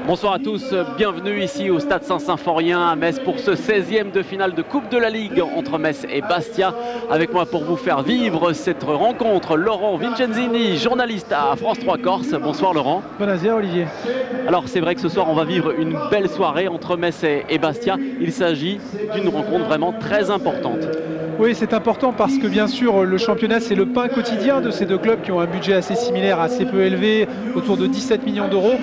Bonsoir à tous, bienvenue ici au Stade Saint-Symphorien à Metz pour ce 16e de finale de Coupe de la Ligue entre Metz et Bastia. Avec moi pour vous faire vivre cette rencontre, Laurent Vincenzini, journaliste à France 3 Corse. Bonsoir Laurent. Bonjour Olivier. Alors c'est vrai que ce soir on va vivre une belle soirée entre Metz et Bastia. Il s'agit d'une rencontre vraiment très importante. Oui, c'est important parce que bien sûr le championnat c'est le pain quotidien de ces deux clubs qui ont un budget assez similaire, assez peu élevé, autour de 17 millions d'euros.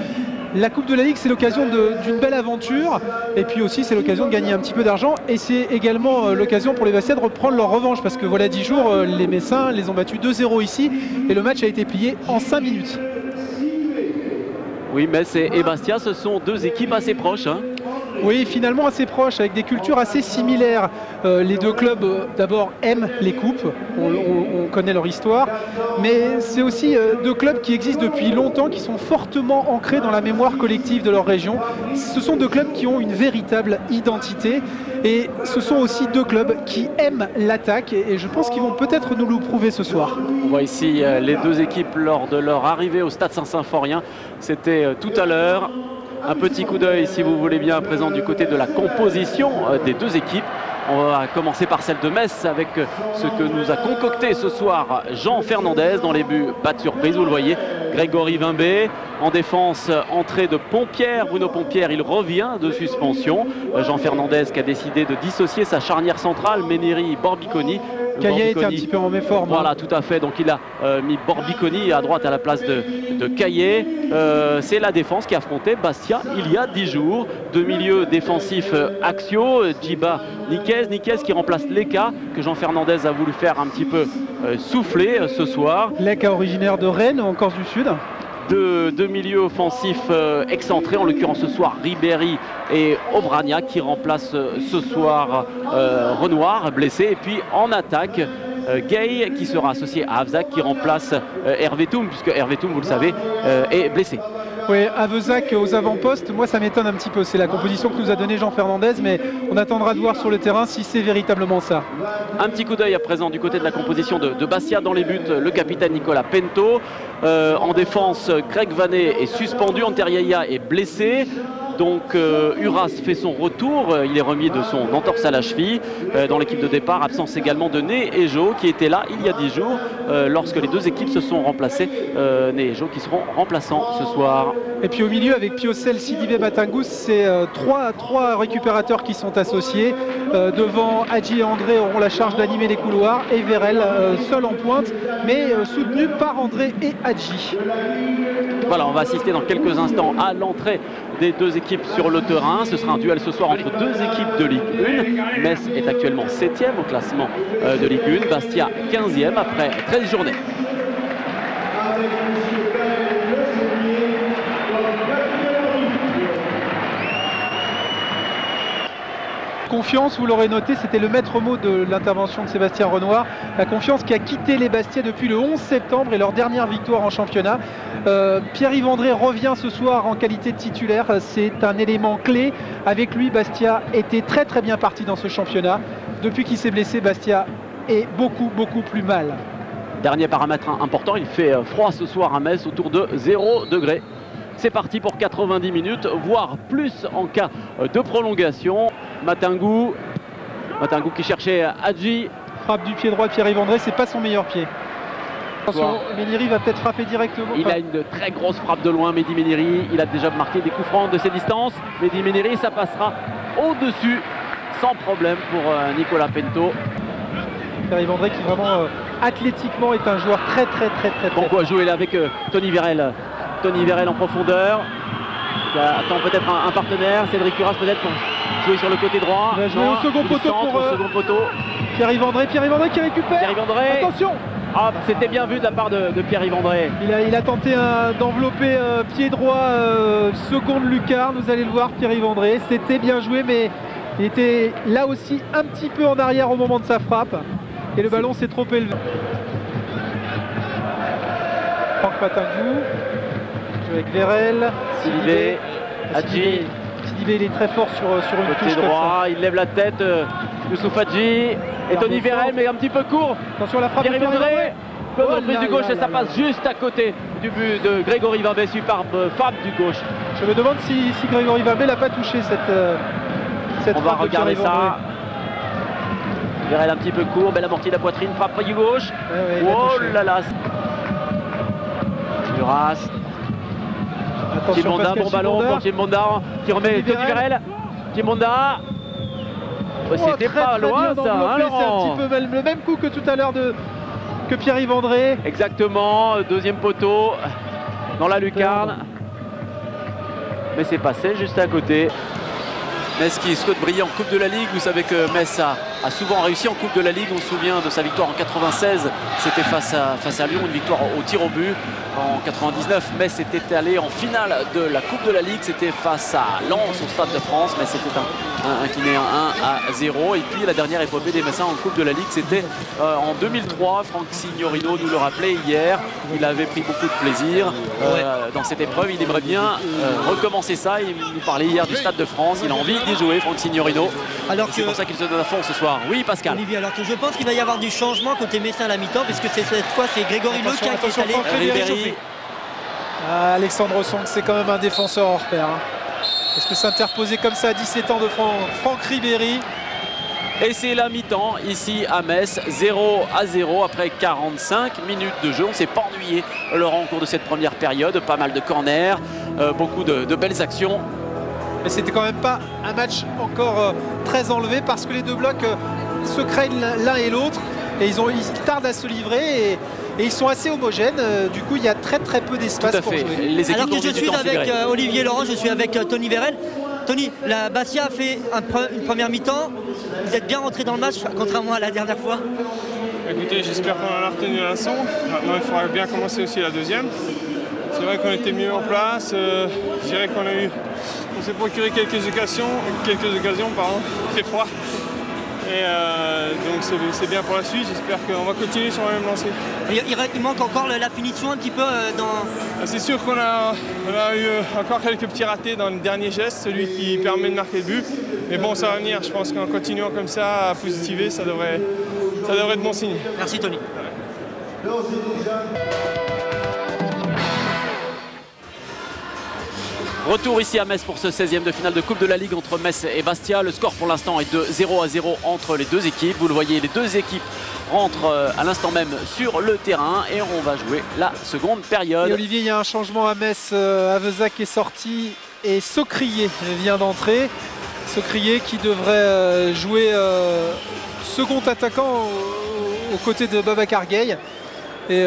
La Coupe de la Ligue, c'est l'occasion d'une belle aventure et puis aussi c'est l'occasion de gagner un petit peu d'argent et c'est également l'occasion pour les Bastiais de reprendre leur revanche parce que voilà 10 jours, les Messins les ont battus 2-0 ici et le match a été plié en 5 minutes. Oui, Metz et Bastia, ce sont deux équipes assez proches, hein. Oui, finalement assez proches, avec des cultures assez similaires. Les deux clubs, d'abord, aiment les coupes, on connaît leur histoire, mais c'est aussi deux clubs qui existent depuis longtemps, qui sont fortement ancrés dans la mémoire collective de leur région. Ce sont deux clubs qui ont une véritable identité, et ce sont aussi deux clubs qui aiment l'attaque, et je pense qu'ils vont peut-être nous le prouver ce soir. On voit ici les deux équipes lors de leur arrivée au Stade Saint-Symphorien. C'était tout à l'heure. Un petit coup d'œil, si vous voulez bien, à présent du côté de la composition des deux équipes. On va commencer par celle de Metz avec ce que nous a concocté ce soir Jean Fernandez dans les buts. Pas de surprise, vous le voyez. Grégory Vimbé en défense, entrée de Pompierre. Bruno Pompierre, il revient de suspension. Jean Fernandez qui a décidé de dissocier sa charnière centrale, Méniri, Borbiconi. Caillet était un petit peu en méforme. Voilà, tout à fait. Donc il a mis Borbiconi à droite à la place de Caillet. C'est la défense qui affrontait Bastia il y a 10 jours. Deux milieux défensifs axiaux, Djiba Niquez qui remplace Leka, que Jean Fernandez a voulu faire un petit peu souffler ce soir. Leka originaire de Rennes, en Corse du Sud. Deux milieux offensifs excentrés, en l'occurrence ce soir Ribéry et Obrania qui remplacent ce soir Renoir blessé, et puis en attaque Gay qui sera associé à Avzac qui remplace Hervé Toum, puisque Hervé Toum, vous le savez, est blessé. Oui, Avezac aux avant-postes, moi ça m'étonne un petit peu, c'est la composition que nous a donné Jean Fernandez, mais on attendra de voir sur le terrain si c'est véritablement ça. Un petit coup d'œil à présent du côté de la composition de Bastia dans les buts, le capitaine Nicolas Pento. En défense, Greg Vanet est suspendu, Anteriaia est blessé. Donc Uras fait son retour, il est remis de son entorse à la cheville. Dans l'équipe de départ, absence également de Né et Jo qui étaient là il y a 10 jours lorsque les deux équipes se sont remplacées. Né et Jo qui seront remplaçants ce soir. Et puis au milieu avec Piocel, Sidibé, Matangous, c'est trois récupérateurs qui sont associés. Devant, Hadji et André auront la charge d'animer les couloirs et Vérel seul en pointe mais soutenu par André et Hadji. Voilà, on va assister dans quelques instants à l'entrée des deux équipes sur le terrain. Ce sera un duel ce soir entre deux équipes de Ligue 1. Metz est actuellement 7e au classement de Ligue 1. Bastia 15e après 13 journées. Confiance, vous l'aurez noté, c'était le maître mot de l'intervention de Sébastien Renoir. La confiance qui a quitté les Bastiais depuis le 11 septembre et leur dernière victoire en championnat. Pierre-Yves André revient ce soir en qualité de titulaire. C'est un élément clé. Avec lui, Bastia était très bien parti dans ce championnat. Depuis qu'il s'est blessé, Bastia est beaucoup plus mal. Dernier paramètre important, il fait froid ce soir à Metz, autour de 0 degré. C'est parti pour 90 minutes, voire plus en cas de prolongation. Matangou qui cherchait Hadji. Frappe du pied droit de Pierre-Yves André, c'est pas son meilleur pied. Attention, Méniri va peut-être frapper directement. Il a une très grosse frappe de loin, Mehdi Méniri. Il a déjà marqué des coups francs de ses distances. Mehdi Méniri, ça passera au-dessus, sans problème pour Nicolas Pento. Pierre-Yves André qui vraiment athlétiquement est un joueur très Bon quoi jouer là avec Tony Vérel. Tony Vérel en profondeur. Il attend peut-être un partenaire. Cédric Uras peut-être pour jouer sur le côté droit. Il va jouer au second poteau pour second poteau. Pierre-Yves André qui récupère. Pierre-Yves André. Attention. Ah, c'était bien vu de la part de Pierre-Yves André. Il a tenté d'envelopper pied droit seconde lucarne. Vous allez le voir, Pierre-Yves André. C'était bien joué, mais il était là aussi un petit peu en arrière au moment de sa frappe. Et le ballon s'est trop élevé. Franck Matangou. Avec Vérel, Sidibé, Hadji. Sidibé, il est très fort sur une touche droit, il lève la tête, Youssouf Hadji et Tony Vérel, mais un petit peu court. Attention à la frappe de Pierre-Yves André. Bonne reprise du gauche et ça passe juste à côté du but de Grégory Vimbay. Superbe frappe du gauche. Je me demande si Grégory Vimbay n'a pas touché cette On va frappe de regarder Pierre-Yves André. ça. Virel un petit peu court, belle amortie de la poitrine, frappe du gauche. Ouais, il a Oh touché. là là. Duras. Attention, Kimonda, Pascal bon ballon Kimonda. pour Kimonda qui remet Tony Tony Virel. Kimonda. Oh, C'était très, pas très loin bien ça, hein, enveloppé, c'est un Laurent. petit peu le même coup que tout à l'heure que Pierre-Yves André. Exactement, deuxième poteau dans la lucarne. Mais c'est passé juste à côté. Metz qui souhaite briller en Coupe de la Ligue. Vous savez que Metz a souvent réussi en Coupe de la Ligue. On se souvient de sa victoire en 96. C'était face à Lyon, une victoire au tir au but. En 99, Metz était allé en finale de la Coupe de la Ligue. C'était face à Lens au Stade de France. Mais c'était incliné 1-0. Et puis la dernière épopée des Messins en Coupe de la Ligue, c'était en 2003. Franck Signorino nous le rappelait hier. Il avait pris beaucoup de plaisir dans cette épreuve. Il aimerait bien recommencer ça. Il nous parlait hier du Stade de France. Il a envie d'y jouer, Franck Signorino. C'est pour ça qu'il se donne à fond ce soir. Oui, Pascal. Olivier, alors que je pense qu'il va y avoir du changement côté Messin à la mi-temps, puisque cette fois c'est Grégory Lequin qui est allé Ribéry. Alexandre Song, c'est quand même un défenseur hors pair. Est-ce que s'interposer comme ça à 17 ans de Franck Ribéry? Et c'est la mi-temps ici à Metz, 0-0 après 45 minutes de jeu. On ne s'est pas ennuyé, Laurent, au cours de cette première période. Pas mal de corners, beaucoup de belles actions. Mais c'était quand même pas un match encore très enlevé parce que les deux blocs se craignent l'un et l'autre et ils tardent à se livrer et ils sont assez homogènes. Du coup, il y a très peu d'espace pour jouer. Les équipes Alors que je suis avec Virel. Olivier Laurent, je suis avec Tony Virel. Tony, la Bastia a fait une première mi-temps. Vous êtes bien rentré dans le match, contrairement à la dernière fois. Écoutez, j'espère qu'on en a retenu la leçon. Maintenant, il faudra bien commencer aussi la deuxième. C'est vrai qu'on était mieux en place. Je dirais on s'est procuré quelques occasions, pardon, il fait froid. Et donc c'est bien pour la suite. J'espère qu'on va continuer sur la même lancée. Il manque encore la finition un petit peu dans... C'est sûr qu'on a eu encore quelques petits ratés dans le dernier geste, celui qui permet de marquer le but. Mais bon, ça va venir. Je pense qu'en continuant comme ça, à positiver, ça devrait être bon signe. Merci Tony. Retour ici à Metz pour ce 16e de finale de Coupe de la Ligue entre Metz et Bastia. Le score pour l'instant est de 0-0 entre les deux équipes. Vous le voyez, les deux équipes rentrent à l'instant même sur le terrain et on va jouer la seconde période. Et Olivier, il y a un changement à Metz. Avezac est sorti et Socrier vient d'entrer. Socrier qui devrait jouer second attaquant aux côtés de Babacar Gueye et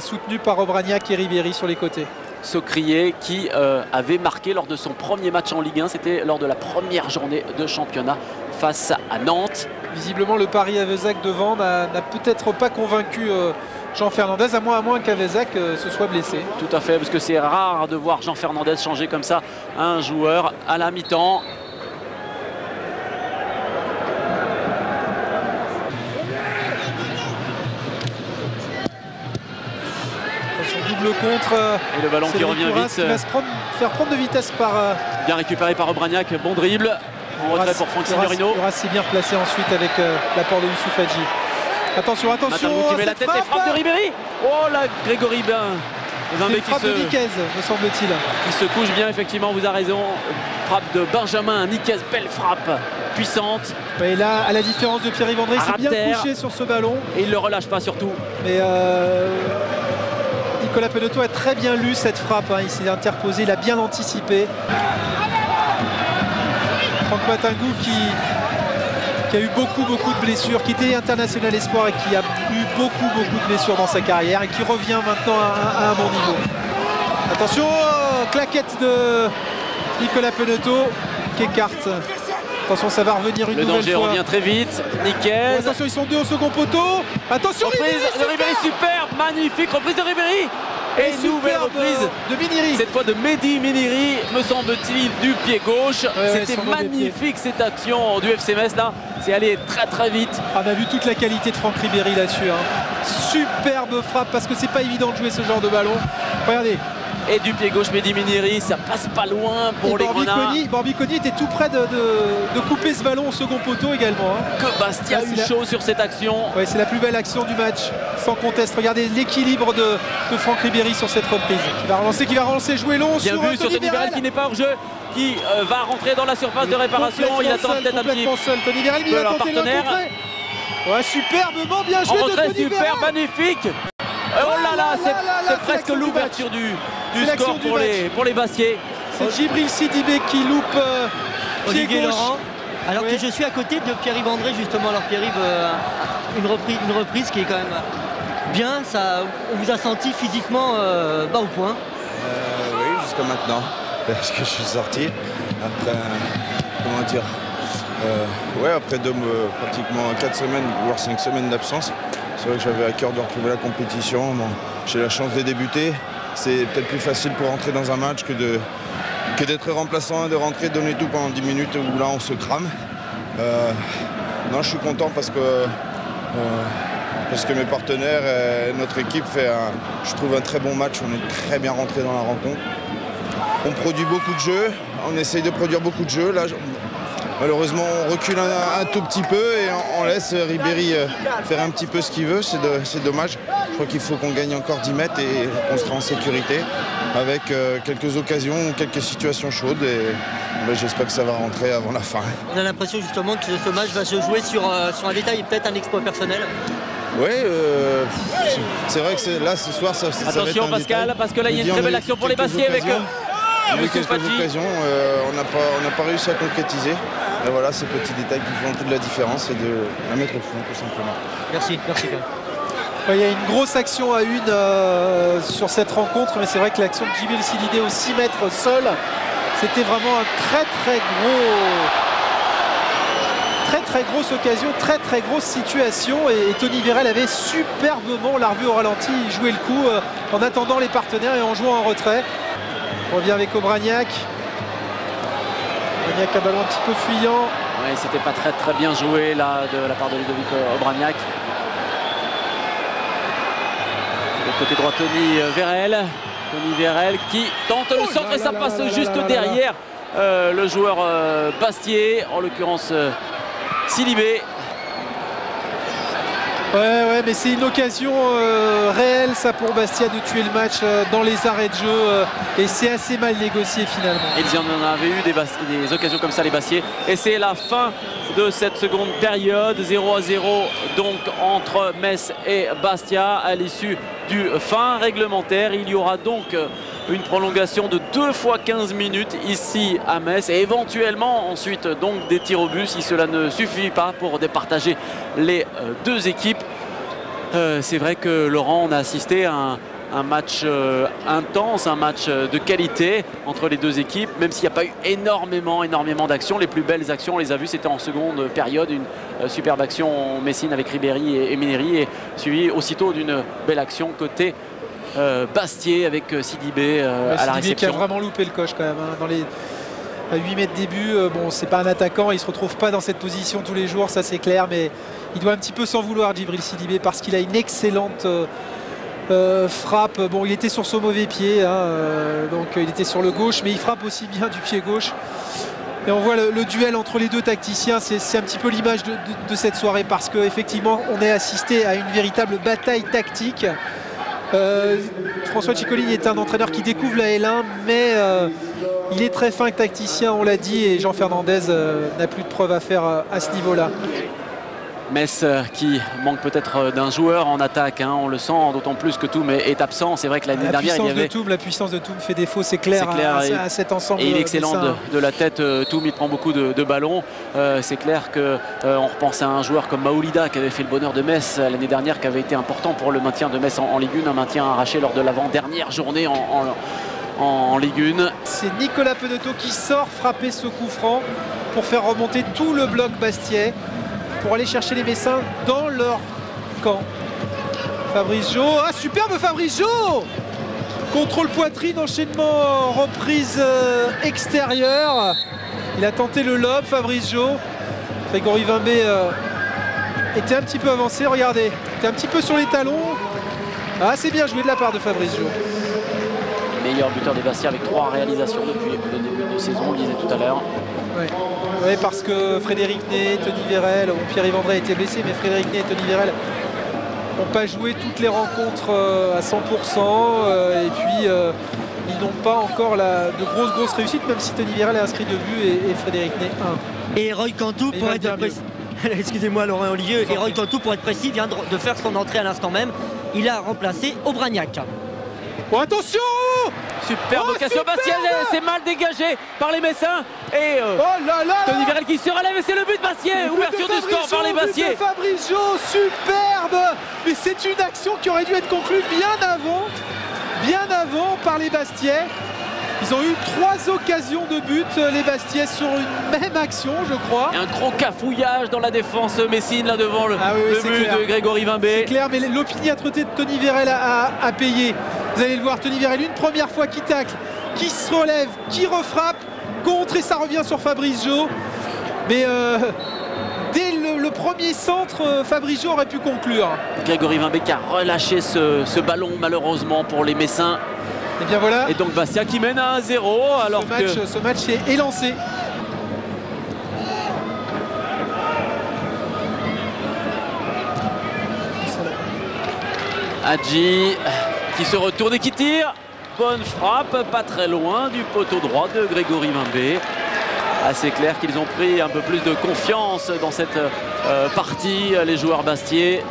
soutenu par Obraniak et Ribéry sur les côtés. Socrier qui avait marqué lors de son premier match en Ligue 1, c'était lors de la première journée de championnat face à Nantes. Visiblement le pari Avezac devant n'a peut-être pas convaincu Jean Fernandez, à moins qu'Avezac se soit blessé. Tout à fait, parce que c'est rare de voir Jean Fernandez changer comme ça un joueur à la mi-temps. Le contre et le ballon qui revient vite. Qui va se faire prendre de vitesse par... Bien récupéré par Obraniak, bon dribble. En retrait pour Franck Signorino. Uras s'est bien replacé ensuite avec l'apport de Youssouf Hadji. Attention, Matamou qui met la tête et frappe de Ribéry. Oh là, Grégory Vimbay qui frappe de Niquez, me semble-t-il. Qui se couche bien, effectivement, vous avez raison. Frappe de Benjamin Niquez, belle frappe, puissante. Et là, à la différence de Pierre-Yves André, il s'est bien couché sur ce ballon. Et il ne le relâche pas surtout. Mais Nicolas Penaud a très bien lu cette frappe, il s'est interposé, il a bien anticipé. Franck Matingou qui a eu beaucoup de blessures, qui était international espoir et qui a eu beaucoup de blessures dans sa carrière et qui revient maintenant à un bon niveau. Attention, claquette de Nicolas Penaud qui écarte. Attention, ça va revenir une nouvelle fois. Le danger revient très vite. Niquez. Attention, ils sont deux au second poteau. Attention, reprise de Ribéry, superbe, magnifique reprise de Ribéry. Et nouvelle reprise de Miniri. Cette fois de Mehdi Miniri, me semble-t-il, du pied gauche. C'était magnifique cette action du FC Metz là. C'est allé très vite. On a vu toute la qualité de Franck Ribéry là-dessus. Superbe frappe parce que c'est pas évident de jouer ce genre de ballon. Regardez, Et du pied gauche, Mehdi Méniri, ça passe pas loin pour les Grenats. Borbiconi était tout près de couper ce ballon au second poteau également. Hein. Que Bastia a eu chaud sur cette action. Ouais, c'est la plus belle action du match, sans conteste. Regardez l'équilibre de Franck Ribéry sur cette reprise. Qui va relancer, jouer long bien sur vu sur Tony Vérel qui n'est pas hors jeu, qui va rentrer dans la surface de réparation. Il attend peut-être un petit seul. Tony Vérel, il a tenté partenaire. Ouais, superbement bien joué en de retrait, Tony super, Vérel. magnifique. Oh là là, c'est presque l'ouverture du score pour les Bastiais. C'est Djibril Sidibé qui loupe pied Olivier gauche. Laurent. Alors que je suis à côté de Pierre-Yves André justement. Alors Pierre-Yves, une reprise qui est quand même bien. Ça, on vous a senti physiquement bas au point. Oui, jusqu'à maintenant. Parce que je suis sorti après, comment dire, après pratiquement 4 semaines, voire 5 semaines d'absence. C'est vrai que j'avais à cœur de retrouver la compétition. Bon, j'ai la chance de débuter. C'est peut-être plus facile pour rentrer dans un match que d'être remplaçant, de rentrer, donner tout pendant 10 minutes où là on se crame. Non, je suis content parce que mes partenaires et notre équipe fait, je trouve, un très bon match. On est très bien rentré dans la rencontre. On produit beaucoup de jeux, on essaye de produire beaucoup de jeux. Là, malheureusement, on recule un tout petit peu et on laisse Ribéry faire un petit peu ce qu'il veut. C'est dommage. Je crois qu'il faut qu'on gagne encore 10 mètres et qu'on sera en sécurité avec quelques occasions, quelques situations chaudes. Et j'espère que ça va rentrer avant la fin. On a l'impression justement que ce match va se jouer sur un détail et peut-être un exploit personnel. Oui, c'est vrai que là, ce soir, ça va être attention un Pascal, détail. parce que là, il y a une très belle action pour les Bastiais avec Youssouf quelques Hadji. occasions, on n'a pas réussi à concrétiser. Et voilà, ces petits détails qui font toute la différence et de la mettre au fond, tout simplement. Merci. Il y a une grosse action à une sur cette rencontre, mais c'est vrai que l'action de Djibril Sidibé au 6 mètres seul, c'était vraiment un très grosse occasion, très grosse situation, et Tony Vérel avait superbement, on l'a revu au ralenti, joué le coup en attendant les partenaires et en jouant en retrait. On revient avec Obraniak. Obraniak, un ballon un petit peu fuyant. Oui, c'était pas très bien joué là de la part de Ludovic Obraniak. De côté droit, Tony Vérel qui tente le centre et ça passe juste derrière le joueur Bastiais, en l'occurrence Sidibé. Ouais, mais c'est une occasion réelle ça pour Bastia de tuer le match dans les arrêts de jeu et c'est assez mal négocié finalement. Ils en avaient eu des occasions comme ça les Bastiais et c'est la fin de cette seconde période, 0-0 donc entre Metz et Bastia à l'issue du fin réglementaire. Il y aura donc une prolongation de 2 fois 15 minutes ici à Metz et éventuellement ensuite donc des tirs au but si cela ne suffit pas pour départager les deux équipes. C'est vrai que Laurent, on a assisté à un match intense, un match de qualité entre les deux équipes, même s'il n'y a pas eu énormément d'actions. Les plus belles actions, on les a vues, c'était en seconde période, une superbe action en Messine avec Ribéry et Méniri, et suivi aussitôt d'une belle action côté Bastiais avec Sidibé à la réception. Qui a vraiment loupé le coche quand même, hein, dans les 8 mètres début. Bon, c'est pas un attaquant, il se retrouve pas dans cette position tous les jours, ça c'est clair, mais il doit un petit peu s'en vouloir, Djibril Sidibé, parce qu'il a une excellente frappe. Bon, il était sur son mauvais pied, hein, donc il était sur le gauche, mais il frappe aussi bien du pied gauche. Et on voit le duel entre les deux tacticiens, c'est un petit peu l'image de cette soirée, parce qu'effectivement on est assisté à une véritable bataille tactique. François Ciccolini est un entraîneur qui découvre la L1, mais il est très fin tacticien, on l'a dit, et Jean Fernandez n'a plus de preuves à faire à ce niveau-là. Metz qui manque peut-être d'un joueur en attaque, hein, on le sent, d'autant plus que Toum est absent. C'est vrai que l'année dernière il y avait... La puissance de Toum fait défaut, c'est clair, à cet ensemble. Et il est excellent de la tête, Toum, il prend beaucoup de ballons. C'est clair qu'on repense à un joueur comme Maoulida qui avait fait le bonheur de Metz l'année dernière, qui avait été important pour le maintien de Metz en Ligue 1, un maintien arraché lors de l'avant-dernière journée en Ligue 1. C'est Nicolas Peneteau qui sort frapper ce coup franc pour faire remonter tout le bloc Bastiais, pour aller chercher les Messins dans leur camp. Fabrice Jo, superbe Fabrice Jo! Contrôle poitrine, enchaînement, reprise extérieure. Il a tenté le lob, Fabrice Jo. Grégory Vimbé était un petit peu avancé, regardez. Était un petit peu sur les talons. C'est bien joué de la part de Fabrice Jo. meilleur buteur des Bastia avec 3 réalisations depuis le début de saison, on le disait tout à l'heure. Oui, parce que Frédéric Ney, Tony Vérel, Pierre-Yves André a été blessé, mais Frédéric Ney et Tony Vérel n'ont pas joué toutes les rencontres à 100%, et puis ils n'ont pas encore de grosses réussites, même si Tony Vérel a inscrit 2 buts et Frédéric Ney 1. Et Roy Cantou, pour être précis, excusez-moi Laurent Olivier, et Roy Cantou, pour être précis, vient de faire son entrée à l'instant même. Il a remplacé Aubragnac. Oh, attention! Superbe occasion, Bastia, c'est mal dégagé par les Messins. Et oh là là, Tony Vérel qui se relève et c'est le but de Bastia. Ouverture du score par les Bastiais. Fabrizio, superbe! Mais c'est une action qui aurait dû être conclue bien avant par les Bastiais. Ils ont eu 3 occasions de but, les Bastiais, sur une même action, je crois. Et un gros cafouillage dans la défense messine, là devant le but clair. de Grégory Vimbé. C'est clair, mais l'opiniâtreté de Tony Vérel a payé. Vous allez le voir, Tony Vérel, une première fois qui tacle, qui se relève, qui refrappe, contre, et ça revient sur Fabrizio. Mais dès le premier centre, Fabrizio aurait pu conclure. Grégory Vimbé qui a relâché ce ballon, malheureusement, pour les Messins. Et bien voilà. Et donc Bastia qui mène à 1-0 alors ce match est lancé. Hadji qui se retourne et qui tire. Bonne frappe, pas très loin du poteau droit de Grégory Vimbé. Assez clair qu'ils ont pris un peu plus de confiance dans cette partie, les joueurs bastiais.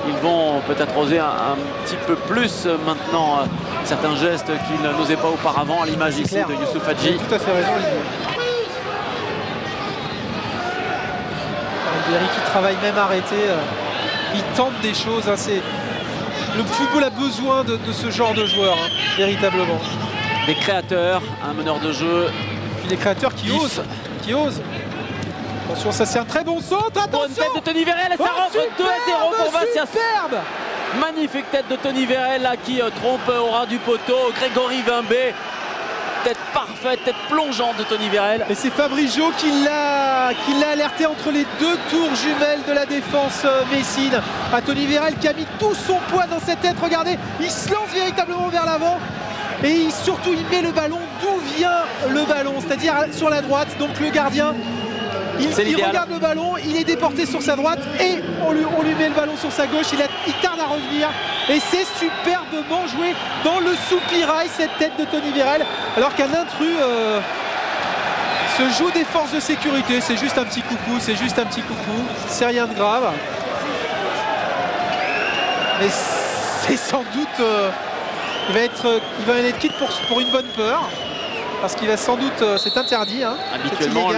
Ils vont peut-être oser un petit peu plus maintenant certains gestes qu'ils n'osaient pas auparavant, à l'image ici de Youssouf Hadji. Tout à fait raison, Olivier. Ribéry qui travaille même arrêté, il tente des choses. Le football a besoin de ce genre de joueurs, véritablement. Des créateurs, un meneur de jeu. Puis des créateurs qui osent. Attention, ça c'est un très bon centre. Attention, bonne tête de Tony Vérel et ça rentre 2-0 pour Bastia. Superbe. Magnifique tête de Tony Vérel là qui trompe au ras du poteau. Grégory Vimbé, tête parfaite, tête plongeante de Tony Vérel. Et c'est Fabrizio qui l'a alerté entre les 2 tours jumelles de la défense messine. À Tony Vérel qui a mis tout son poids dans cette tête. Regardez, il se lance véritablement vers l'avant. Et surtout il met le ballon d'où vient le ballon, c'est-à-dire sur la droite. Donc le gardien, il regarde le ballon, il est déporté sur sa droite et on lui met le ballon sur sa gauche. Il tarde à revenir et c'est superbement joué dans le soupirail, cette tête de Tony Vérel, alors qu'un intrus se joue des forces de sécurité. C'est juste un petit coucou, c'est rien de grave. Mais c'est sans doute il va être quitte pour une bonne peur. Parce qu'il va sans doute, c'est interdit. Habituellement,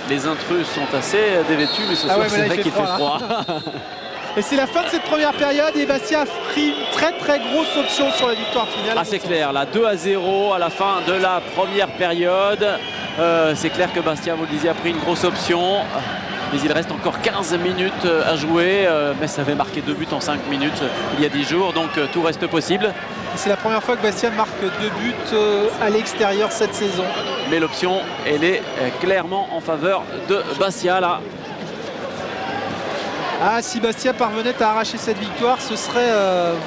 les intrus sont assez dévêtus, mais ce soir, c'est vrai qu'il fait froid. Et c'est la fin de cette première période et Bastia a pris une très grosse option sur la victoire finale. Ah, c'est clair, là, 2-0 à la fin de la première période. C'est clair que Bastia, vous le disiez, a pris une grosse option. Mais il reste encore 15 minutes à jouer. Metz avait marqué 2 buts en 5 minutes il y a 10 jours, donc tout reste possible. C'est la première fois que Bastia marque 2 buts à l'extérieur cette saison. Mais l'option, elle est clairement en faveur de Bastia là. Ah, si Bastia parvenait à arracher cette victoire, ce serait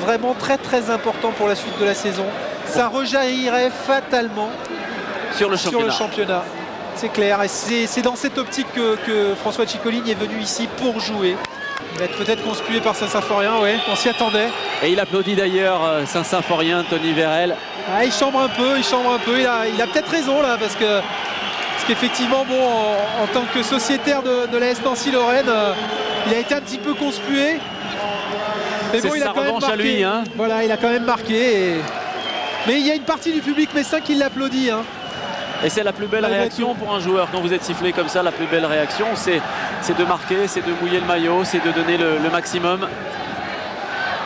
vraiment très important pour la suite de la saison. Ça rejaillirait fatalement sur le championnat. C'est clair, et c'est dans cette optique que François Cicoline est venu ici pour jouer. Il va être peut-être conspué par Saint-Symphorien, on s'y attendait. Et il applaudit d'ailleurs Saint-Symphorien, Tony Vérel. Ah, il chambre un peu, il a peut-être raison là, parce qu'effectivement, bon, en tant que sociétaire de la Nancy-Lorraine, il a été un petit peu conspué. Mais bon, il a quand même marqué. À lui, Voilà, il a quand même marqué. Mais il y a une partie du public messin qui l'applaudit. Et c'est la plus belle réaction pour un joueur. Quand vous êtes sifflé comme ça, la plus belle réaction, c'est de marquer, c'est de mouiller le maillot, c'est de donner le maximum.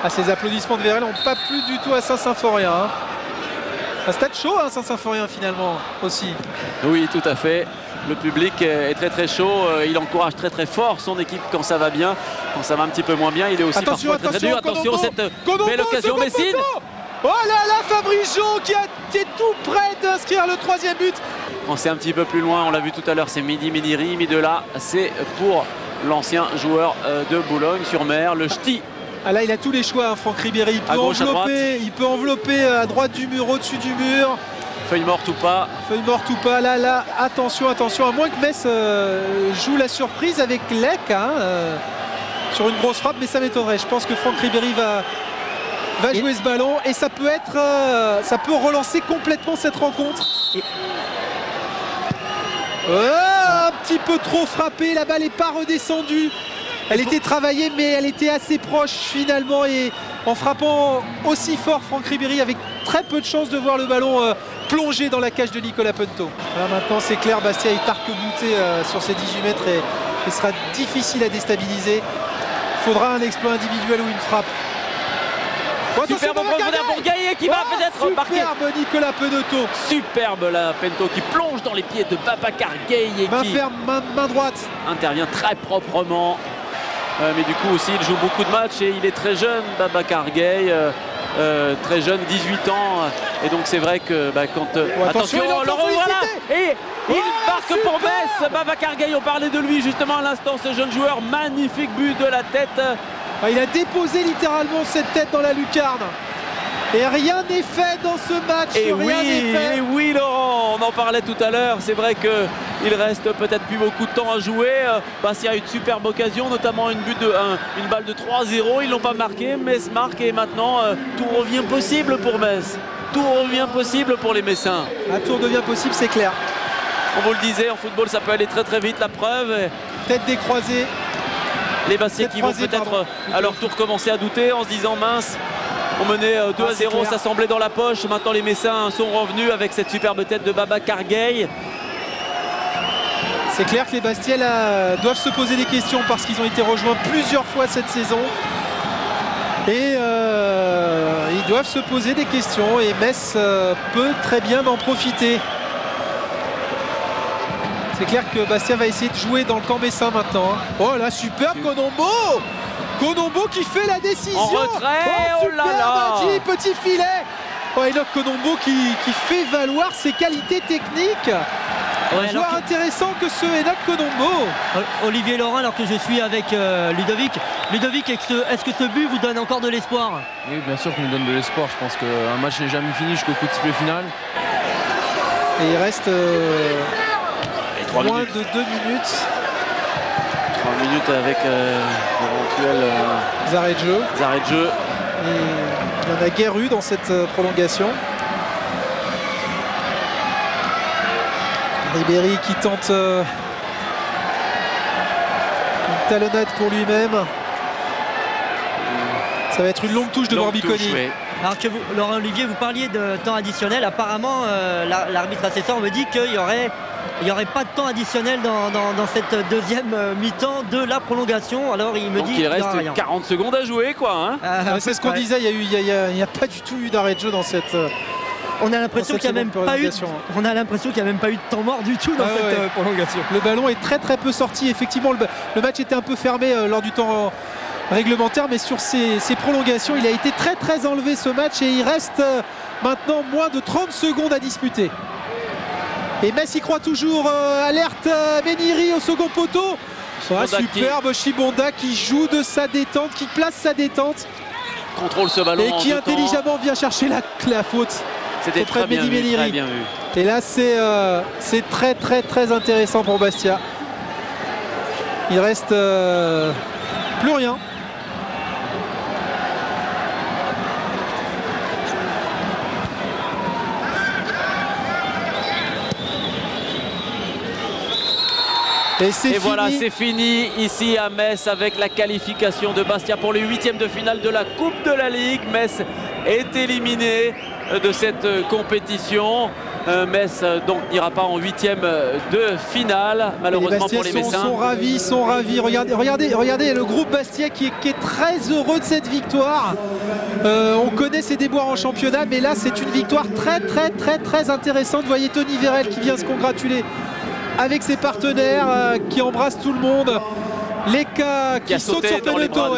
Ah, ces applaudissements de Vérel n'ont pas plu du tout à Saint-Symphorien. Un stade chaud, Saint-Symphorien finalement aussi. Oui, tout à fait. Le public est très chaud. Il encourage très fort son équipe quand ça va bien. Quand ça va un petit peu moins bien, il est aussi parfois très dur. Attention, cette belle occasion Messine. Oh là là, Fabrizio qui est tout près d'inscrire le 3e but. On sait un petit peu plus loin, on l'a vu tout à l'heure, c'est Midi Miniri. Midela, c'est pour l'ancien joueur de Boulogne-sur-Mer, le ch'ti Ah là, il a tous les choix, hein, Franck Ribéry. Il peut envelopper à droite du mur, au-dessus du mur. Feuille morte ou pas. Feuille morte ou pas. Là, attention, à moins que Metz joue la surprise avec Lec hein, sur une grosse frappe, mais ça m'étonnerait. Je pense que Franck Ribéry va jouer ce ballon et ça peut relancer complètement cette rencontre. Un petit peu trop frappé, la balle n'est pas redescendue. Elle était travaillée, mais elle était assez proche finalement. Et en frappant aussi fort, Franck Ribéry avec très peu de chance de voir le ballon plonger dans la cage de Nicolas Punto. Là maintenant, c'est clair, Bastia est arc-bouté sur ses 18 mètres et sera difficile à déstabiliser. Il faudra un exploit individuel ou une frappe. Superbe profondeur pour Gaillet qui va peut-être marquer. Superbe Nicolas Peneto. Superbe là, Pento qui plonge dans les pieds de Babacar Gaillet. Main ferme, main droite. Intervient très proprement. Mais du coup aussi il joue beaucoup de matchs et il est très jeune, Babacar Gaillet. Très jeune, 18 ans. Et donc c'est vrai que quand... attention, Laurent, voilà. Et il marque pour Metz. Babacar Gaillet, on parlait de lui justement à l'instant, ce jeune joueur. Magnifique but de la tête. Il a déposé littéralement cette tête dans la lucarne. Et rien n'est fait dans ce match. Et oui, Laurent, on en parlait tout à l'heure. C'est vrai qu'il reste peut-être plus beaucoup de temps à jouer. Bastia a eu une superbe occasion, notamment une balle de 3-0. Ils ne l'ont pas marqué. Metz marque et maintenant tout revient possible pour Metz. Tout revient possible pour les Messins. Tout redevient possible, c'est clair. On vous le disait, en football, ça peut aller très très vite. La preuve. Tête décroisée. Les Bastiais qui vont peut-être à leur tour commencer à douter en se disant mince, on menait 2-0, ça semblait dans la poche. Maintenant les Messins sont revenus avec cette superbe tête de Babacar Gaillet. C'est clair que les Bastiais doivent se poser des questions parce qu'ils ont été rejoints plusieurs fois cette saison. Et ils doivent se poser des questions et Metz peut très bien en profiter. C'est clair que Bastia va essayer de jouer dans le camp messin maintenant. Oh là, superbe Konombo! Konombo qui fait la décision! En retrait, oh là là! Petit filet! Enoch Konombo qui fait valoir ses qualités techniques. Un joueur intéressant que ce Enoch Konombo. Olivier Laurent, alors que je suis avec Ludovic. Ludovic, est-ce que ce but vous donne encore de l'espoir? Oui, bien sûr qu'il nous donne de l'espoir. Je pense qu'un match n'est jamais fini jusqu'au coup de sifflet final. Et il reste... moins de 2 minutes. 3 minutes avec l'éventuel arrêt de jeu. Et il y en a guère eu dans cette prolongation. Ribéry qui tente une talonnade pour lui-même. Ça va être une longue touche de Morbiconi. Alors que Laurent Olivier, vous parliez de temps additionnel. Apparemment, l'arbitre assesseur me dit qu'il y aurait pas de temps additionnel dans cette deuxième mi-temps de la prolongation. Alors il me dit qu'il reste 40 secondes à jouer, quoi. Hein. C'est ce qu'on disait. Il n'y a pas du tout eu d'arrêt de jeu dans cette. On a l'impression qu'il n'y a même pas eu. On a l'impression qu'il n'y a même pas eu de temps mort du tout dans cette prolongation. Le ballon est très très peu sorti. Effectivement, le match était un peu fermé lors du temps réglementaire, mais sur ces prolongations, il a été très très enlevé ce match et il reste maintenant moins de 30 secondes à disputer. Et Metz y croit toujours. Alerte Meniri au second poteau. Superbe Chibonda qui joue de sa détente, qui place sa détente. Contrôle ce ballon. Et qui intelligemment vient chercher la faute. C'était très bien vu, très bien vu. Et là, c'est très très très intéressant pour Bastia. Il reste plus rien. Et voilà, c'est fini ici à Metz avec la qualification de Bastia pour les 8e de finale de la Coupe de la Ligue. Metz est éliminé de cette compétition. Metz donc n'ira pas en 8e de finale, malheureusement pour les Messins. Sont ravis. Regardez le groupe Bastia qui est très heureux de cette victoire. On connaît ses déboires en championnat, mais là c'est une victoire très très très très intéressante. Vous voyez Tony Vérel qui vient se congratuler avec ses partenaires, qui embrassent tout le monde. Leka qui saute sur Peneto.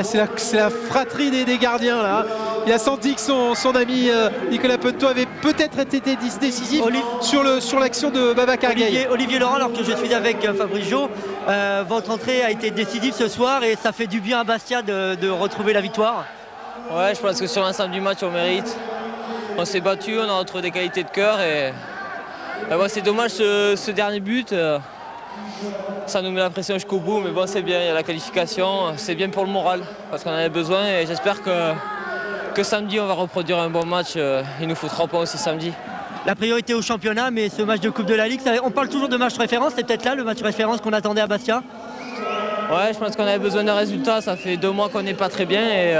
C'est la fratrie des gardiens là. Il a senti que son ami Nicolas Punto avait peut-être été décisif sur l'action de Babacar Gaye. Olivier Laurent, alors que je suis avec Fabrice Jo, votre entrée a été décisive ce soir et ça fait du bien à Bastia de retrouver la victoire. Ouais, je pense que sur l'ensemble du match, on mérite. On s'est battu, on a retrouvé des qualités de cœur et ouais, c'est dommage ce dernier but. Ça nous met la pression jusqu'au bout, mais bon, c'est bien, il y a la qualification, c'est bien pour le moral parce qu'on en avait besoin et j'espère que samedi on va reproduire un bon match. Il nous faut 3 points aussi samedi. La priorité au championnat, mais ce match de Coupe de la Ligue, on parle toujours de match référence, c'est peut-être là le match référence qu'on attendait à Bastia? Ouais, je pense qu'on avait besoin d'un résultat, ça fait 2 mois qu'on n'est pas très bien et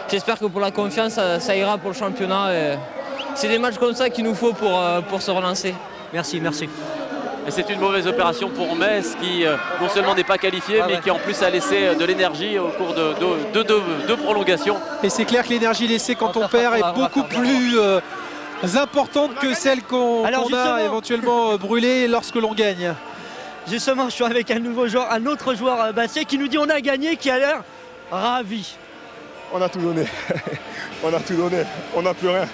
j'espère que pour la confiance, ça ira pour le championnat. C'est des matchs comme ça qu'il nous faut pour se relancer. Merci, merci. Et c'est une mauvaise opération pour Metz qui non seulement n'est pas qualifié, mais qui en plus a laissé de l'énergie au cours de deux prolongations. Et c'est clair que l'énergie laissée quand on perd est beaucoup plus importante que celle qu'on a éventuellement brûlée lorsque l'on gagne. Justement, je suis avec un autre joueur Bastia qui nous dit on a gagné, qui a l'air ravi. On a tout donné. On a tout donné. On n'a plus rien.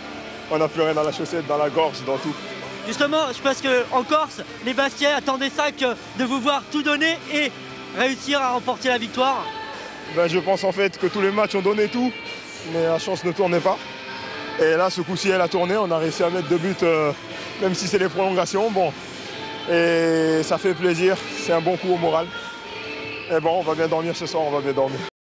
On n'a plus rien dans la chaussette, dans la gorge, dans tout. Justement, je pense qu'en Corse, les Bastiais attendaient ça, de vous voir tout donner et réussir à remporter la victoire. Ben, je pense en fait que tous les matchs ont donné tout, mais la chance ne tournait pas. Et là, ce coup-ci, elle a tourné. On a réussi à mettre 2 buts, même si c'est les prolongations. Bon. Et ça fait plaisir. C'est un bon coup au moral. Et bon, on va bien dormir ce soir, on va bien dormir.